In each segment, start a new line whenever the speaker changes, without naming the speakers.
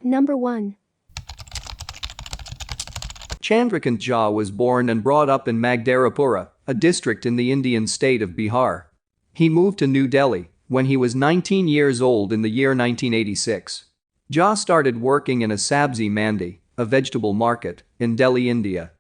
Number 1.
Chandrakant Jha was born and brought up in Magdarapura, a district in the Indian state of Bihar. He moved to New Delhi when he was 19 years old in the year 1986. Jha started working in a sabzi mandi, a vegetable market, in Delhi, India.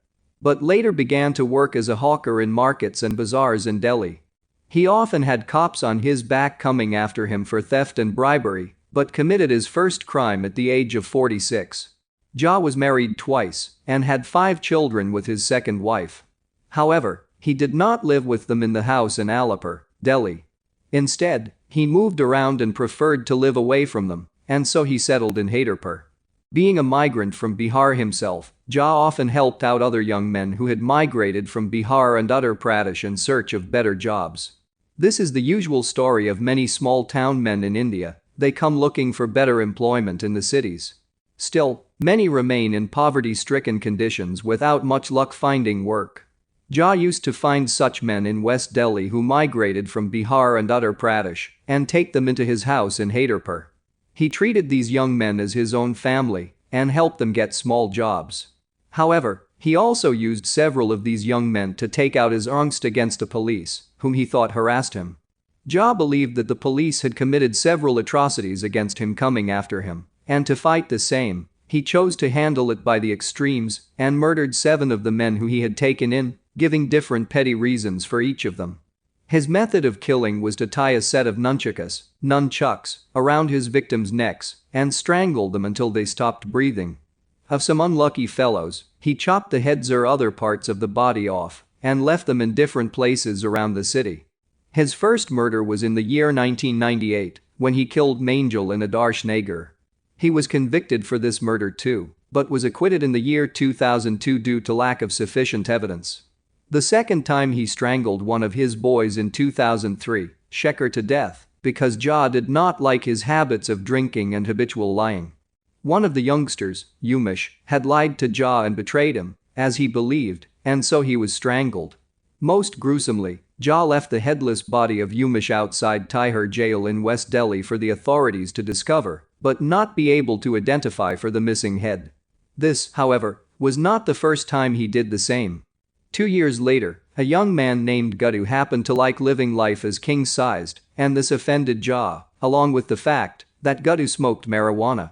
But later began to work as a hawker in markets and bazaars in Delhi. He often had cops on his back coming after him for theft and bribery, but committed his first crime at the age of 46. Jha was married twice and had 5 children with his second wife. However, he did not live with them in the house in Alipur, Delhi. Instead, he moved around and preferred to live away from them, and so he settled in Haidarpur. Being a migrant from Bihar himself, Jha often helped out other young men who had migrated from Bihar and Uttar Pradesh in search of better jobs. This is the usual story of many small-town men in India. They come looking for better employment in the cities. Still, many remain in poverty-stricken conditions without much luck finding work. Jha used to find such men in West Delhi who migrated from Bihar and Uttar Pradesh and take them into his house in Haidarpur. He treated these young men as his own family and helped them get small jobs. However, he also used several of these young men to take out his angst against the police, whom he thought harassed him. Jha believed that the police had committed several atrocities against him coming after him, and to fight the same, he chose to handle it by the extremes and murdered 7 of the men who he had taken in, giving different reasons for each of them. His method of killing was to tie a set of nunchucks, around his victims' necks and strangle them until they stopped breathing. Of some unlucky fellows, he chopped the heads or other parts of the body off and left them in different places around the city. His first murder was in the year 1998 when he killed Manjul in Adarsh Nagar. He was convicted for this murder too, but was acquitted in the year 2002 due to lack of sufficient evidence. The second time he strangled one of his boys in 2003, Shekhar, to death because Jha did not like his habits of drinking and habitual lying. One of the youngsters, Umesh, had lied to Jha and betrayed him, as he believed, and so he was strangled. Most gruesomely, Jha left the headless body of Umesh outside Tihar jail in West Delhi for the authorities to discover, but not be able to identify for the missing head. This, however, was not the first time he did the same. 2 years later, a young man named Guddu happened to like living life as king-sized, and this offended Jha, along with the fact that Guddu smoked marijuana.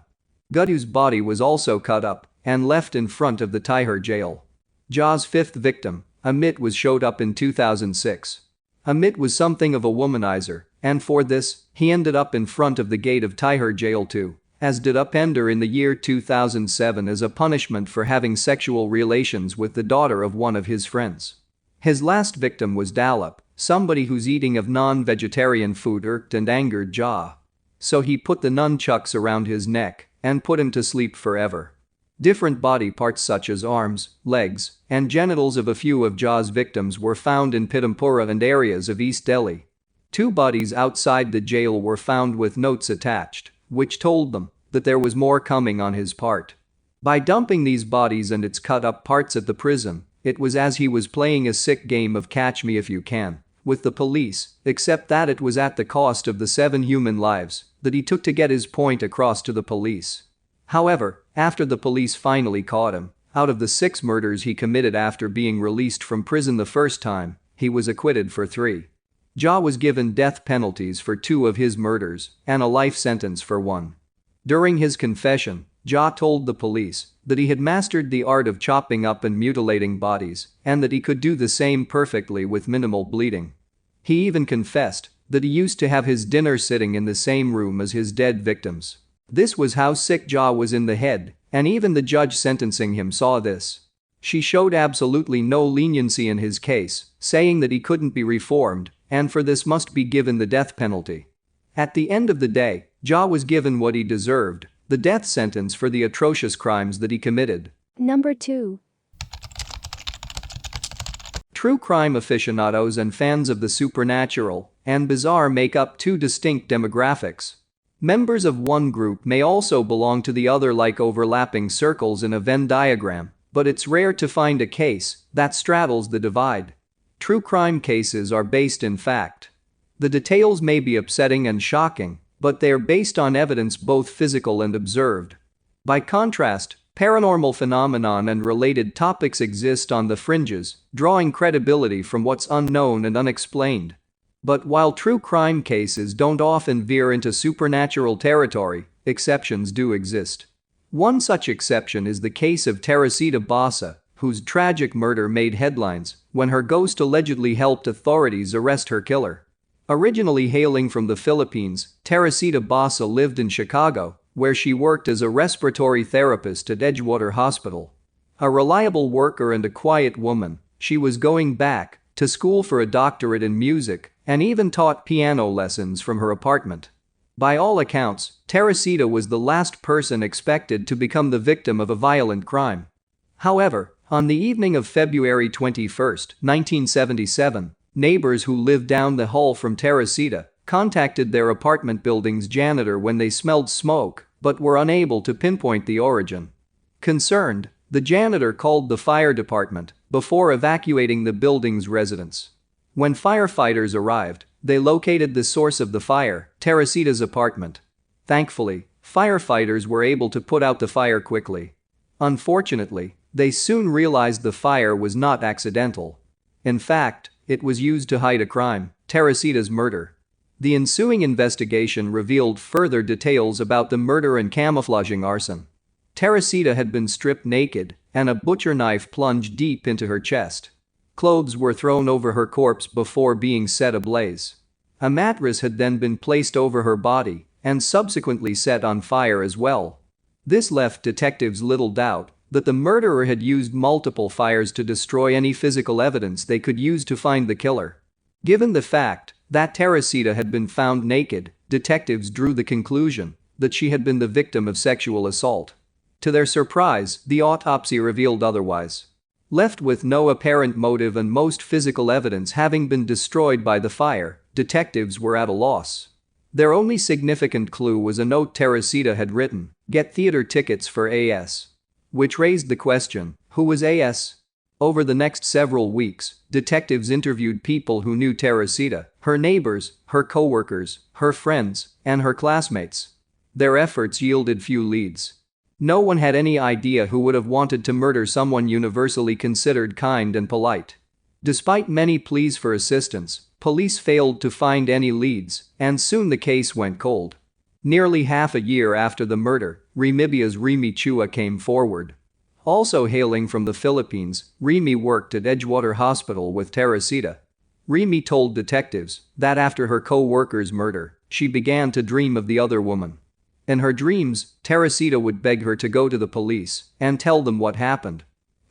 Guddu's body was also cut up and left in front of the Tihar jail. Jha's 5th victim, Amit, was showed up in 2006. Amit was something of a womanizer, and for this, he ended up in front of the gate of Tihar jail too, as did Upender in the year 2007 as a punishment for having sexual relations with the daughter of one of his friends. His last victim was Dalip, somebody whose eating of non-vegetarian food irked and angered Jha. So he put the nunchucks around his neck and put him to sleep forever. Different body parts such as arms, legs, and genitals of a few of Jha's victims were found in Pitampura and areas of East Delhi. 2 bodies outside the jail were found with notes attached, which told them that there was more coming on his part. By dumping these bodies and its cut-up parts at the prison, it was as he was playing a sick game of catch me if you can with the police, except that it was at the cost of the 7 human lives that he took to get his point across to the police. However, after the police finally caught him, out of the 6 murders he committed after being released from prison the first time, he was acquitted for 3. Jha was given death penalties for 2 of his murders and a life sentence for 1. During his confession, Jha told the police that he had mastered the art of chopping up and mutilating bodies and that he could do the same perfectly with minimal bleeding. He even confessed that he used to have his dinner sitting in the same room as his dead victims. This was how sick Jha was in the head, and even the judge sentencing him saw this. She showed absolutely no leniency in his case, saying that he couldn't be reformed and for this must be given the death penalty. At the end of the day, Jha was given what he deserved, the death sentence for the atrocious crimes that he committed.
Number 2.
True crime aficionados and fans of the supernatural and bizarre make up 2 distinct demographics. Members of one group may also belong to the other like overlapping circles in a Venn diagram, but it's rare to find a case that straddles the divide. True crime cases are based in fact. The details may be upsetting and shocking, but they are based on evidence both physical and observed. By contrast, paranormal phenomenon and related topics exist on the fringes, drawing credibility from what's unknown and unexplained. But while true crime cases don't often veer into supernatural territory, exceptions do exist. One such exception is the case of Teresita Basa, whose tragic murder made headlines when her ghost allegedly helped authorities arrest her killer. Originally hailing from the Philippines, Teresita Basa lived in Chicago, where she worked as a respiratory therapist at Edgewater Hospital. A reliable worker and a quiet woman, she was going back to school for a doctorate in music and even taught piano lessons from her apartment. By all accounts, Teresita was the last person expected to become the victim of a violent crime. However, on the evening of February 21, 1977, neighbors who lived down the hall from Teresita contacted their apartment building's janitor when they smelled smoke but were unable to pinpoint the origin. Concerned, the janitor called the fire department before evacuating the building's residents. When firefighters arrived, they located the source of the fire, Teresita's apartment. Thankfully, firefighters were able to put out the fire quickly. Unfortunately, they soon realized the fire was not accidental. In fact, it was used to hide a crime, Teresita's murder. The ensuing investigation revealed further details about the murder and camouflaging arson. Teresita had been stripped naked, and a butcher knife plunged deep into her chest. Clothes were thrown over her corpse before being set ablaze. A mattress had then been placed over her body and subsequently set on fire as well. This left detectives little doubt that the murderer had used multiple fires to destroy any physical evidence they could use to find the killer. Given the fact that Teresita had been found naked, detectives drew the conclusion that she had been the victim of sexual assault. To their surprise, the autopsy revealed otherwise. Left with no apparent motive and most physical evidence having been destroyed by the fire, detectives were at a loss. Their only significant clue was a note Teresita had written, "Get theater tickets for AS." Which raised the question, who was AS? Over the next several weeks, detectives interviewed people who knew Teresita, her neighbors, her co-workers, her friends, and her classmates. Their efforts yielded few leads. No one had any idea who would have wanted to murder someone universally considered kind and polite. Despite many pleas for assistance, police failed to find any leads, and soon the case went cold. Nearly half a year after the murder, Remibia's Remy Chua came forward. Also hailing from the Philippines, Remy worked at Edgewater Hospital with Teresita. Remy told detectives that after her co-worker's murder, she began to dream of the other woman. In her dreams, Teresita would beg her to go to the police and tell them what happened.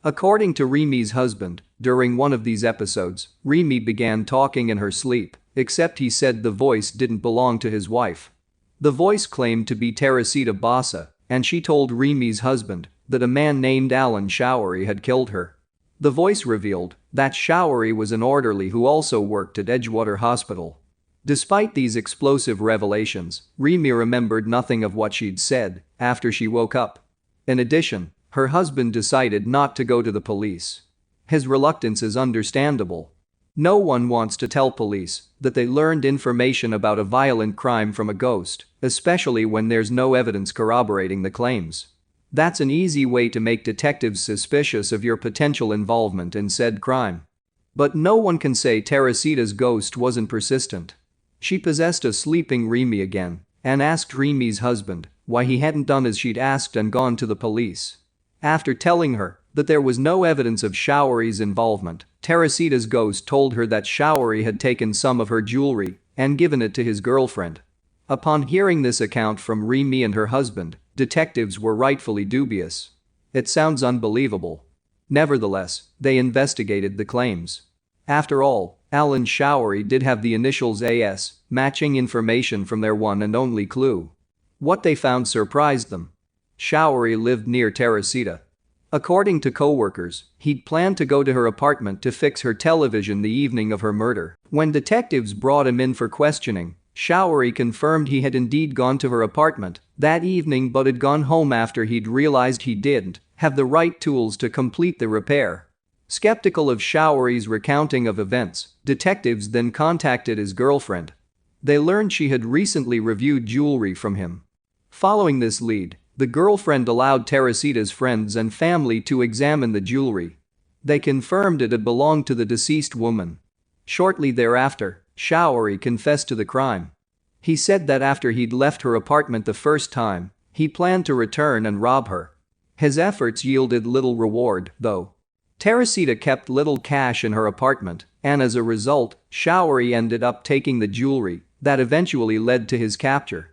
According to Remy's husband, during one of these episodes, Remy began talking in her sleep, except he said the voice didn't belong to his wife. The voice claimed to be Teresita Basa, and she told Remy's husband that a man named Alan Showery had killed her. The voice revealed that Showery was an orderly who also worked at Edgewater Hospital. Despite these explosive revelations, Remy remembered nothing of what she'd said after she woke up. In addition, her husband decided not to go to the police. His reluctance is understandable. No one wants to tell police that they learned information about a violent crime from a ghost, especially when there's no evidence corroborating the claims. That's an easy way to make detectives suspicious of your potential involvement in said crime. But no one can say Teresita's ghost wasn't persistent. She possessed a sleeping Remy again and asked Remy's husband why he hadn't done as she'd asked and gone to the police. After telling her that there was no evidence of Showery's involvement, Teresita's ghost told her that Showery had taken some of her jewelry and given it to his girlfriend. Upon hearing this account from Remy and her husband, detectives were rightfully dubious. It sounds unbelievable. Nevertheless, they investigated the claims. After all, Alan Showery did have the initials AS, matching information from their one and only clue. What they found surprised them. Showery lived near Teresita. According to co-workers, he'd planned to go to her apartment to fix her television the evening of her murder. When detectives brought him in for questioning, Showery confirmed he had indeed gone to her apartment that evening but had gone home after he'd realized he didn't have the right tools to complete the repair. Skeptical of Showery's recounting of events, detectives then contacted his girlfriend. They learned she had recently reviewed jewelry from him. Following this lead, The girlfriend allowed Teresita's friends and family to examine the jewelry. They confirmed it had belonged to the deceased woman. Shortly thereafter, Showery confessed to the crime. He said that after he'd left her apartment the first time, he planned to return and rob her. His efforts yielded little reward, though. Teresita kept little cash in her apartment, and as a result, Showery ended up taking the jewelry that eventually led to his capture.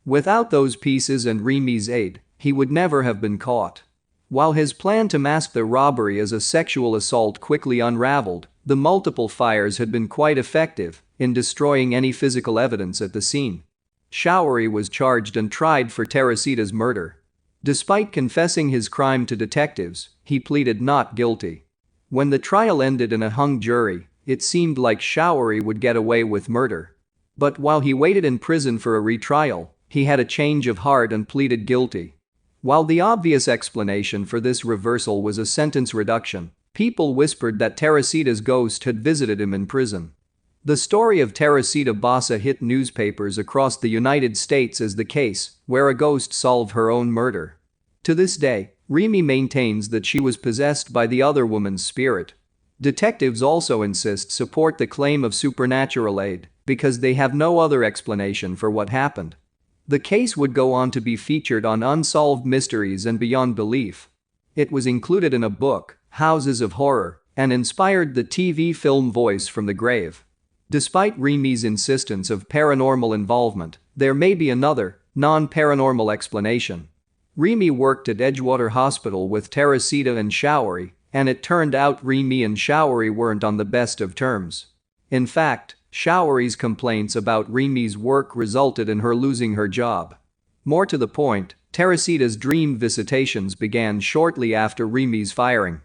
Without those pieces and Remy's aid, he would never have been caught. While his plan to mask the robbery as a sexual assault quickly unraveled, the multiple fires had been quite effective in destroying any physical evidence at the scene. Showery was charged and tried for Teresita's murder. Despite confessing his crime to detectives, he pleaded not guilty. When the trial ended in a hung jury, it seemed like Showery would get away with murder. But while he waited in prison for a retrial, he had a change of heart and pleaded guilty. While the obvious explanation for this reversal was a sentence reduction, people whispered that Teresita's ghost had visited him in prison. The story of Teresita Basa hit newspapers across the United States as the case where a ghost solved her own murder. To this day, Remy maintains that she was possessed by the other woman's spirit. Detectives also support the claim of supernatural aid because they have no other explanation for what happened. The case would go on to be featured on Unsolved Mysteries and Beyond Belief. It was included in a book, Houses of Horror, and inspired the TV film Voice from the Grave. Despite Remy's insistence of paranormal involvement, there may be another, non-paranormal explanation. Remy worked at Edgewater Hospital with Teresita and Showery, and it turned out Remy and Showery weren't on the best of terms. In fact, Showery's complaints about Remy's work resulted in her losing her job. More to the point, Teresita's dream visitations began shortly after Remy's firing.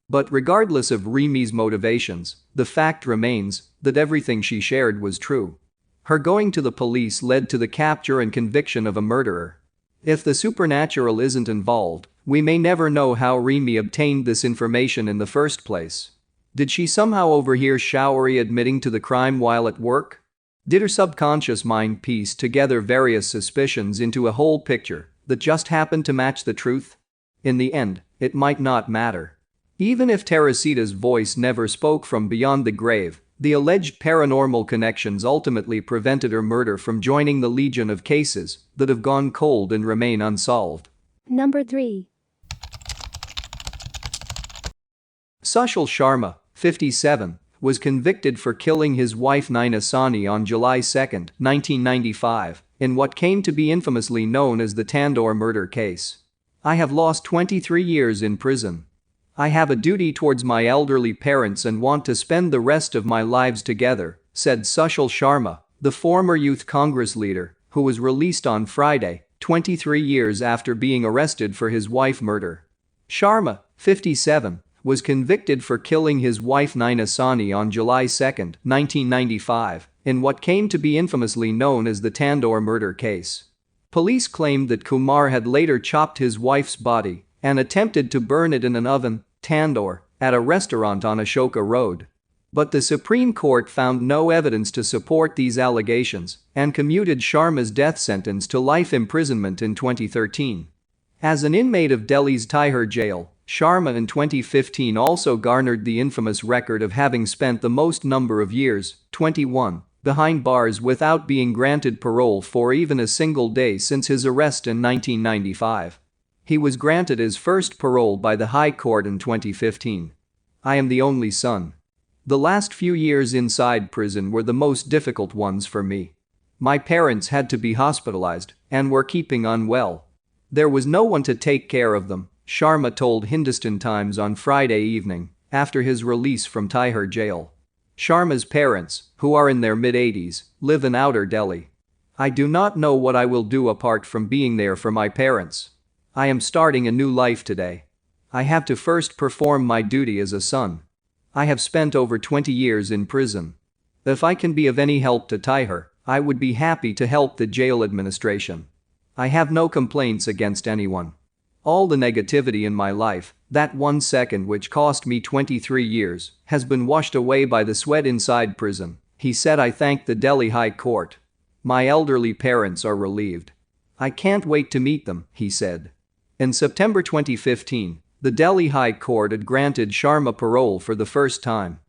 But regardless of Remy's motivations, the fact remains that everything she shared was true. Her going to the police led to the capture and conviction of a murderer. If the supernatural isn't involved, we may never know how Remy obtained this information in the first place. Did she somehow overhear Showery admitting to the crime while at work? Did her subconscious mind piece together various suspicions into a whole picture that just happened to match the truth? In the end, it might not matter. Even if Teresita's voice never spoke from beyond the grave, the alleged paranormal connections ultimately prevented her murder from joining the legion of cases that have gone cold and remain unsolved.
Number 3.
Sushil Sharma, 57, was convicted for killing his wife Naina Sawhney on July 2, 1995, in what came to be infamously known as the Tandoor murder case. "I have lost 23 years in prison. I have a duty towards my elderly parents and want to spend the rest of my lives together," said Sushil Sharma, the former Youth Congress leader, who was released on Friday, 23 years after being arrested for his wife murder. Sharma, 57, was convicted for killing his wife Naina Sawhney on July 2, 1995, in what came to be infamously known as the Tandoor murder case. Police claimed that Kumar had later chopped his wife's body and attempted to burn it in an oven, tandoor, at a restaurant on Ashoka Road. But the Supreme Court found no evidence to support these allegations and commuted Sharma's death sentence to life imprisonment in 2013. As an inmate of Delhi's Tihar jail, Sharma in 2015 also garnered the infamous record of having spent the most number of years, 21, behind bars without being granted parole for even a single day since his arrest in 1995. He was granted his first parole by the High Court in 2015. "I am the only son. The last few years inside prison were the most difficult ones for me. My parents had to be hospitalized and were keeping unwell. There was no one to take care of them," Sharma told Hindustan Times on Friday evening after his release from Tihar jail. Sharma's parents, who are in their mid-80s, live in outer Delhi. "I do not know what I will do apart from being there for my parents. I am starting a new life today. I have to first perform my duty as a son. I have spent over 20 years in prison. If I can be of any help to Tihar, I would be happy to help the jail administration. I have no complaints against anyone. All the negativity in my life, that 1 second which cost me 23 years, has been washed away by the sweat inside prison," he said. "I thank the Delhi High Court. My elderly parents are relieved. I can't wait to meet them," he said. In September 2015, the Delhi High Court had granted Sharma parole for the first time.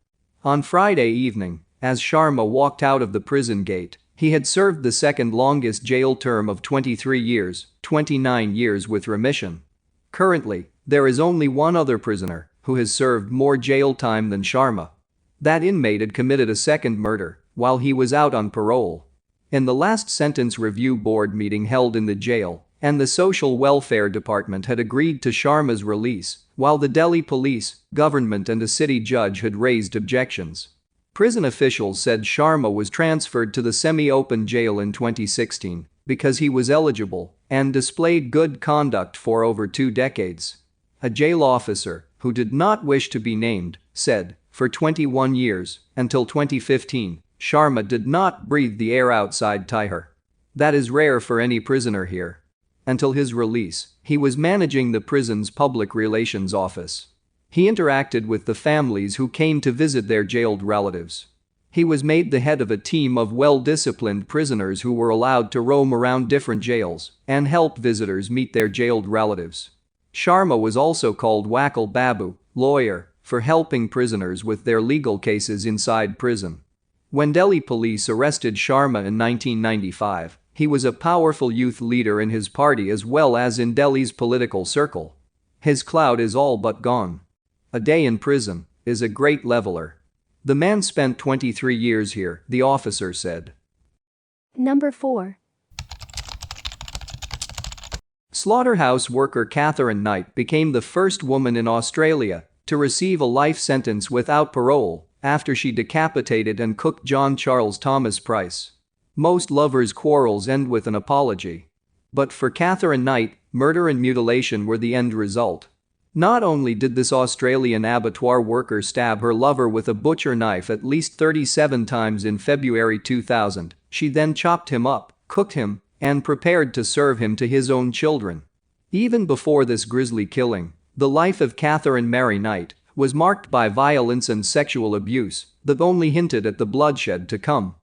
On Friday evening, as Sharma walked out of the prison gate, he had served the second longest jail term of 23 years, 29 years with remission. Currently, there is only one other prisoner who has served more jail time than Sharma. That inmate had committed a second murder while he was out on parole. In the last sentence review board meeting held in the jail, and the Social Welfare Department had agreed to Sharma's release, while the Delhi police, government and a city judge had raised objections. Prison officials said Sharma was transferred to the semi-open jail in 2016 because he was eligible and displayed good conduct for over 2 decades. A jail officer, who did not wish to be named, said, for 21 years, until 2015, Sharma did not breathe the air outside Tihar. That is rare for any prisoner here. Until his release, he was managing the prison's public relations office. He interacted with the families who came to visit their jailed relatives. He was made the head of a team of well-disciplined prisoners who were allowed to roam around different jails and help visitors meet their jailed relatives. Sharma was also called Wakil Babu, lawyer, for helping prisoners with their legal cases inside prison. When Delhi police arrested Sharma in 1995, he was a powerful youth leader in his party as well as in Delhi's political circle. His clout is all but gone. A day in prison is a great leveler. The man spent 23 years here, the officer said.
Number 4.
Slaughterhouse worker Katherine Knight became the first woman in Australia to receive a life sentence without parole after she decapitated and cooked John Charles Thomas Price. Most lovers' quarrels end with an apology. But for Katherine Knight, murder and mutilation were the end result. Not only did this Australian abattoir worker stab her lover with a butcher knife at least 37 times in February 2000, she then chopped him up, cooked him, and prepared to serve him to his own children. Even before this grisly killing, the life of Katherine Mary Knight was marked by violence and sexual abuse that only hinted at the bloodshed to come.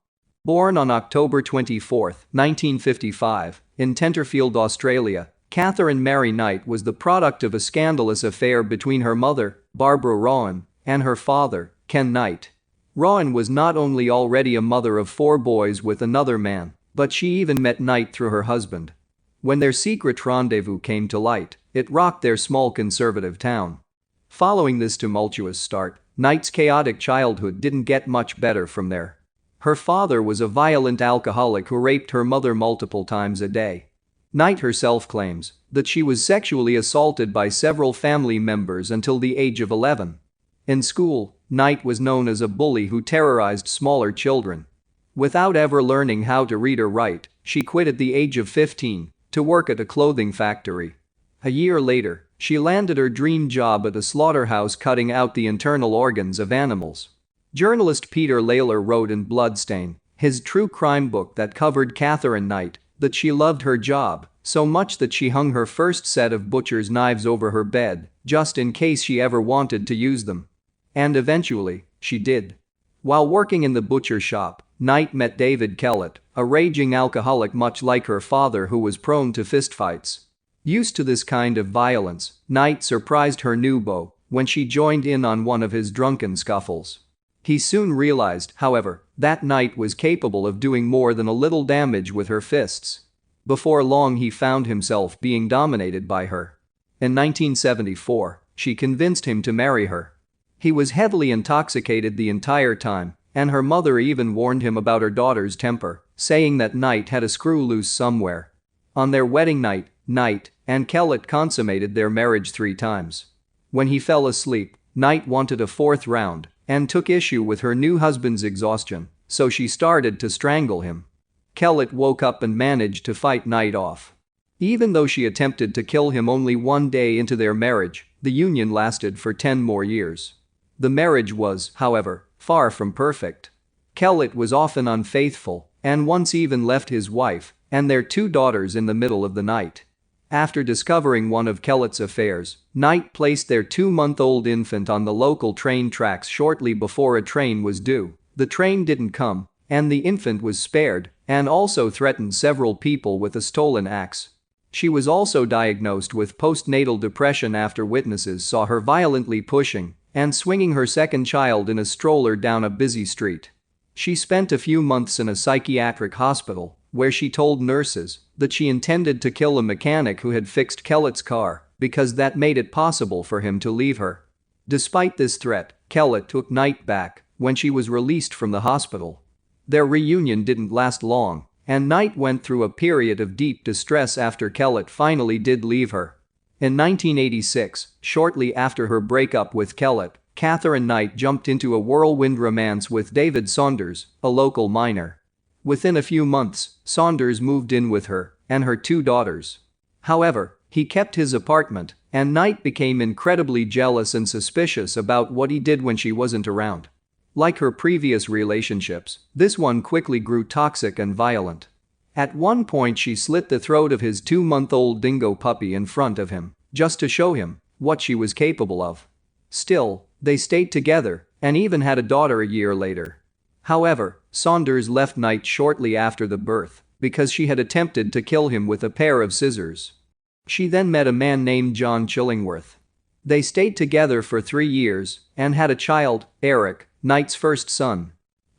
Born on October 24, 1955, in Tenterfield, Australia, Katherine Mary Knight was the product of a scandalous affair between her mother, Barbara Rowan, and her father, Ken Knight. Rowan was not only already a mother of 4 boys with another man, but she even met Knight through her husband. When their secret rendezvous came to light, it rocked their small conservative town. Following this tumultuous start, Knight's chaotic childhood didn't get much better from there. Her father was a violent alcoholic who raped her mother multiple times a day. Knight herself claims that she was sexually assaulted by several family members until the age of 11. In school, Knight was known as a bully who terrorized smaller children. Without ever learning how to read or write, she quit at the age of 15 to work at a clothing factory. A year later, she landed her dream job at a slaughterhouse cutting out the internal organs of animals. Journalist Peter Lalor wrote in Bloodstain, his true crime book that covered Katherine Knight, that she loved her job so much that she hung her first set of butcher's knives over her bed, just in case she ever wanted to use them. And eventually, she did. While working in the butcher shop, Knight met David Kellett, a raging alcoholic much like her father who was prone to fistfights. Used to this kind of violence, Knight surprised her new beau when she joined in on one of his drunken scuffles. He soon realized, however, that Knight was capable of doing more than a little damage with her fists. Before long he found himself being dominated by her. In 1974, she convinced him to marry her. He was heavily intoxicated the entire time, and her mother even warned him about her daughter's temper, saying that Knight had a screw loose somewhere. On their wedding night, Knight and Kellett consummated their marriage 3 times. When he fell asleep, Knight wanted a 4th round and took issue with her new husband's exhaustion, so she started to strangle him. Kellett woke up and managed to fight Knight off. Even though she attempted to kill him only 1 day into their marriage, the union lasted for 10 more years. The marriage was, however, far from perfect. Kellett was often unfaithful and once even left his wife and their 2 daughters in the middle of the night. After discovering one of Kellett's affairs, Knight placed their 2-month-old infant on the local train tracks shortly before a train was due. The train didn't come, and the infant was spared, and also threatened several people with a stolen axe. She was also diagnosed with postnatal depression after witnesses saw her violently pushing and swinging her second child in a stroller down a busy street. She spent a few months in a psychiatric hospital, where she told nurses that she intended to kill a mechanic who had fixed Kellett's car because that made it possible for him to leave her. Despite this threat, Kellett took Knight back when she was released from the hospital. Their reunion didn't last long, and Knight went through a period of deep distress after Kellett finally did leave her. In 1986, shortly after her breakup with Kellett, Katherine Knight jumped into a whirlwind romance with David Saunders, a local miner. Within a few months, Saunders moved in with her and her 2 daughters. However, he kept his apartment, and Knight became incredibly jealous and suspicious about what he did when she wasn't around. Like her previous relationships, this one quickly grew toxic and violent. At one point she slit the throat of his 2-month-old dingo puppy in front of him, just to show him what she was capable of. Still, they stayed together and even had a daughter a year later. However, Saunders left Knight shortly after the birth because she had attempted to kill him with a pair of scissors. She then met a man named John Chillingworth. They stayed together for 3 years and had a child, Eric, Knight's first son.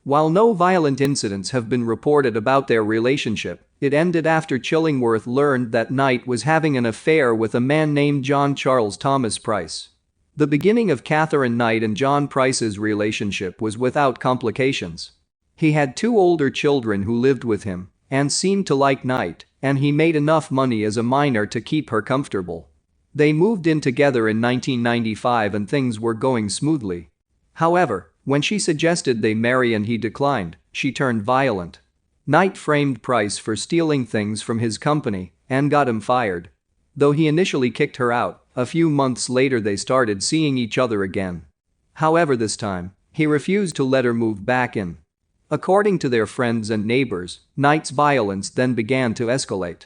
While no violent incidents have been reported about their relationship, it ended after Chillingworth learned that Knight was having an affair with a man named John Charles Thomas Price. The beginning of Katherine Knight and John Price's relationship was without complications. He had 2 older children who lived with him and seemed to like Knight, and he made enough money as a miner to keep her comfortable. They moved in together in 1995 and things were going smoothly. However, when she suggested they marry and he declined, she turned violent. Knight framed Price for stealing things from his company and got him fired. Though he initially kicked her out, a few months later they started seeing each other again. However, this time, he refused to let her move back in. According to their friends and neighbors, Knight's violence then began to escalate.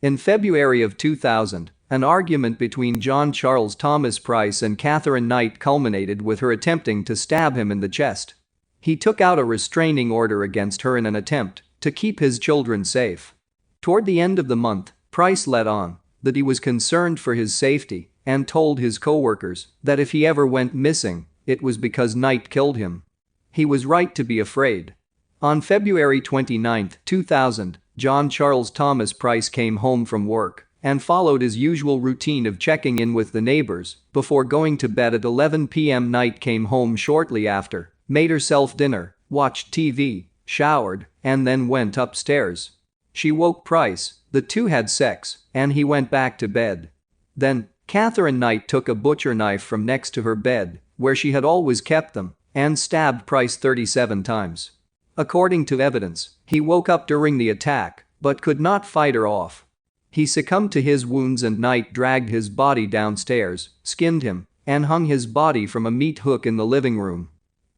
In February of 2000, an argument between John Charles Thomas Price and Katherine Knight culminated with her attempting to stab him in the chest. He took out a restraining order against her in an attempt to keep his children safe. Toward the end of the month, Price let on that he was concerned for his safety and told his co-workers that if he ever went missing, it was because Knight killed him. He was right to be afraid. On February 29, 2000, John Charles Thomas Price came home from work and followed his usual routine of checking in with the neighbors before going to bed at 11 p.m. Knight came home shortly after, made herself dinner, watched TV, showered, and then went upstairs. She woke Price, the 2 had sex, and he went back to bed. Then, Katherine Knight took a butcher knife from next to her bed, where she had always kept them, and stabbed Price 37 times. According to evidence, he woke up during the attack, but could not fight her off. He succumbed to his wounds and Knight dragged his body downstairs, skinned him, and hung his body from a meat hook in the living room.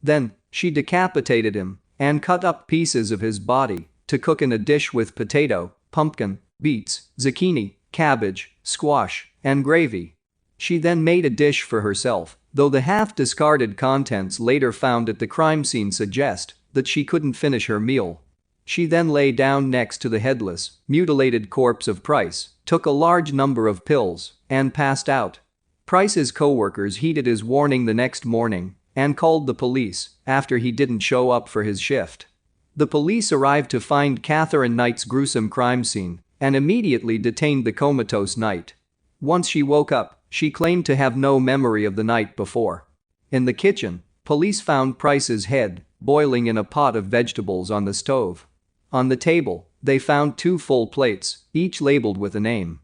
Then, she decapitated him and cut up pieces of his body to cook in a dish with potato, pumpkin, beets, zucchini, cabbage, squash, and gravy. She then made a dish for herself, though the half-discarded contents later found at the crime scene suggest that she couldn't finish her meal. She then lay down next to the headless, mutilated corpse of Price, took a large number of pills, and passed out. Price's co-workers heeded his warning the next morning and called the police after he didn't show up for his shift. The police arrived to find Katherine Knight's gruesome crime scene and immediately detained the comatose Knight. Once she woke up, she claimed to have no memory of the night before. In the kitchen, police found Price's head boiling in a pot of vegetables on the stove. On the table, they found 2 full plates, each labeled with a name.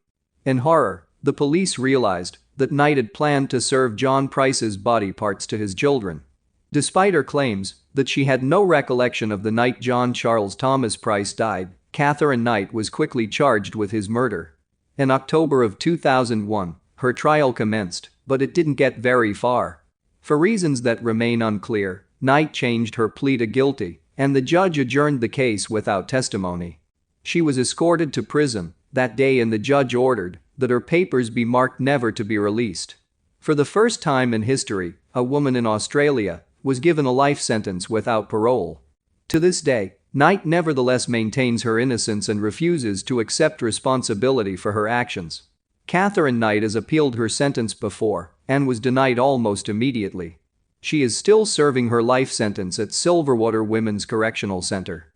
In horror, the police realized that Knight had planned to serve John Price's body parts to his children. Despite her claims that she had no recollection of the night John Charles Thomas Price died, Katherine Knight was quickly charged with his murder. In October of 2001, her trial commenced, but it didn't get very far. For reasons that remain unclear, Knight changed her plea to guilty, and the judge adjourned the case without testimony. She was escorted to prison that day and the judge ordered that her papers be marked never to be released. For the first time in history, a woman in Australia was given a life sentence without parole. To this day, Knight nevertheless maintains her innocence and refuses to accept responsibility for her actions. Katherine Knight has appealed her sentence before and was denied almost immediately. She is still serving her life sentence at Silverwater Women's Correctional Center.